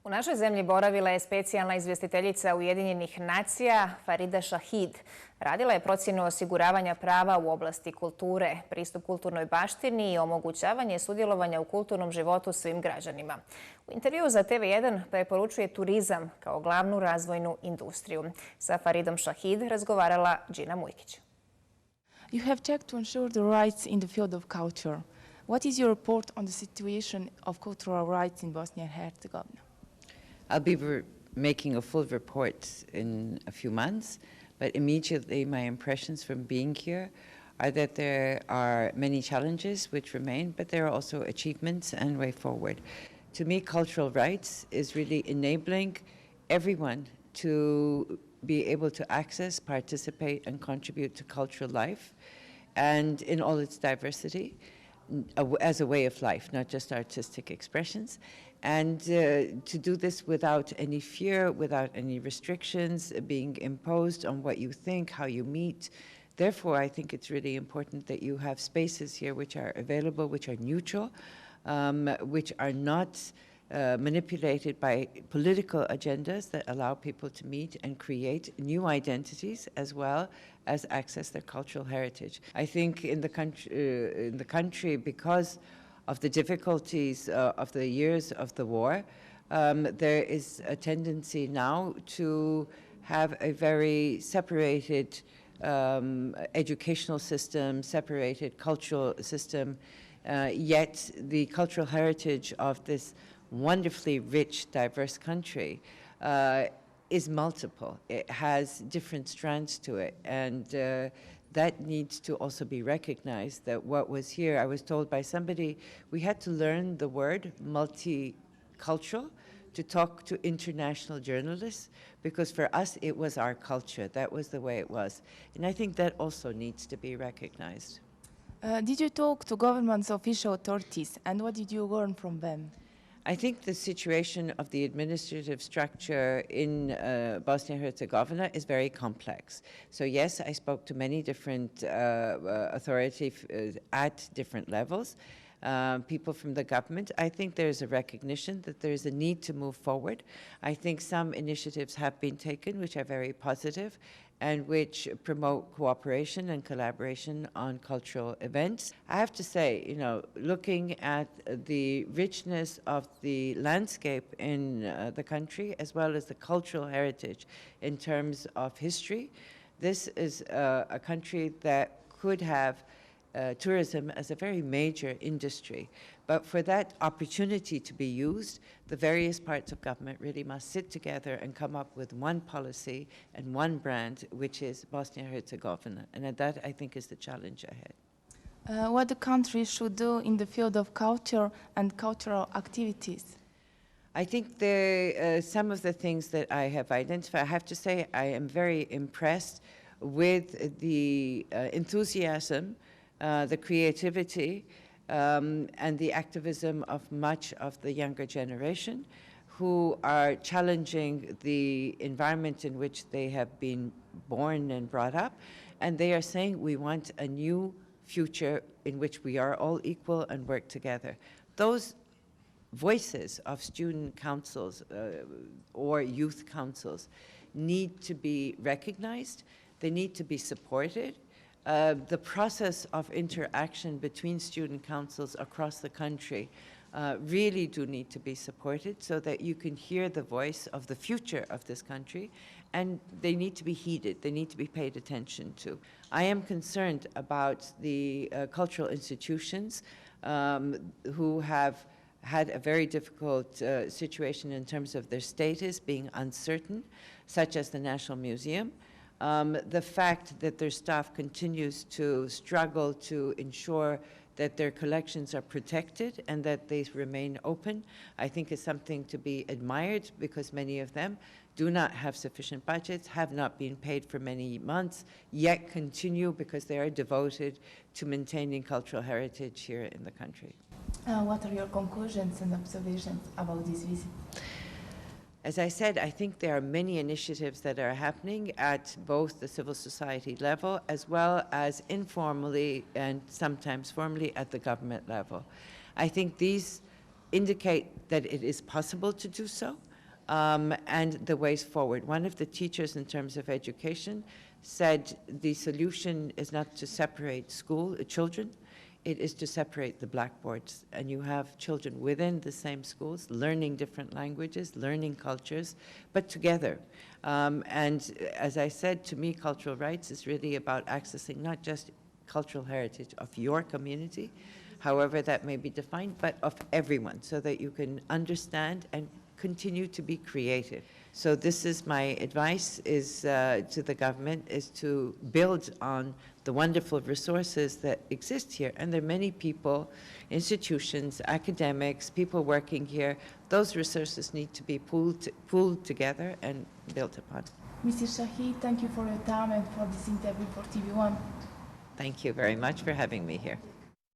U našoj zemlji boravila je specijalna izvjestiteljica Ujedinjenih nacija Farida Shaheed. Radila je procjenu osiguravanja prava u oblasti kulture, pristup kulturnoj baštini i omogućavanje sudjelovanja u kulturnom životu svim građanima. U intervjuu za TV1 preporučuje turizam kao glavnu razvojnu industriju. Sa Faridom Shaheed razgovarala Džina Mujkić. You have checked to ensure the rights in the field of culture. What is your report on the situation of cultural rights in Bosnia and Herzegovina? I'll be making a full report in a few months, but immediately my impressions from being here are that there are many challenges which remain, but there are also achievements and way forward. To me, cultural rights is really enabling everyone to be able to access, participate, and contribute to cultural life, and in all its diversity, as a way of life, not just artistic expressions. And to do this without any fear, without any restrictions being imposed on what you think, how you meet. Therefore, I think it's really important that you have spaces here which are available, which are neutral, which are not manipulated by political agendas that allow people to meet and create new identities as well as access their cultural heritage. I think in the country, because of the difficulties of the years of the war, there is a tendency now to have a very separated educational system, separated cultural system, yet the cultural heritage of this wonderfully rich, diverse country is multiple. It has different strands to it, and that needs to also be recognized, that what was here, I was told by somebody, we had to learn the word multicultural to talk to international journalists, because for us it was our culture, that was the way it was. And I think that also needs to be recognized. Did you talk to government's official authorities, and what did you learn from them? I think the situation of the administrative structure in Bosnia and Herzegovina is very complex. So yes, I spoke to many different authorities at different levels, people from the government. I think there's a recognition that there's a need to move forward. I think some initiatives have been taken which are very positive and which promote cooperation and collaboration on cultural events. I have to say, you know, looking at the richness of the landscape in the country, as well as the cultural heritage in terms of history, this is a country that could have tourism as a very major industry. But for that opportunity to be used, the various parts of government really must sit together and come up with one policy and one brand, which is Bosnia and Herzegovina. And that, I think, is the challenge ahead. What the country should do in the field of culture and cultural activities? I think some of the things that I have identified, I have to say I am very impressed with the enthusiasm, the creativity, and the activism of much of the younger generation, who are challenging the environment in which they have been born and brought up, and they are saying we want a new future in which we are all equal and work together. Those voices of student councils or youth councils need to be recognized, they need to be supported. The process of interaction between student councils across the country really do need to be supported so that you can hear the voice of the future of this country, and they need to be heeded, they need to be paid attention to. I am concerned about the cultural institutions who have had a very difficult situation in terms of their status being uncertain, such as the National Museum. The fact that their staff continues to struggle to ensure that their collections are protected and that they remain open, I think is something to be admired, because many of them do not have sufficient budgets, have not been paid for many months, yet continue because they are devoted to maintaining cultural heritage here in the country. What are your conclusions and observations about this visit? As I said, I think there are many initiatives that are happening at both the civil society level as well as informally and sometimes formally at the government level. I think these indicate that it is possible to do so. and the ways forward. One of the teachers in terms of education said the solution is not to separate children, it is to separate the blackboards. And you have children within the same schools, learning different languages, learning cultures, but together. And as I said, to me, cultural rights is really about accessing not just cultural heritage of your community, however that may be defined, but of everyone, so that you can understand and continue to be creative. So this is my advice is to the government, is to build on the wonderful resources that exist here. And there are many people, institutions, academics, people working here. Those resources need to be pooled together and built upon. Mr. Shaheed, thank you for your time and for this interview for TV1. Thank you very much for having me here.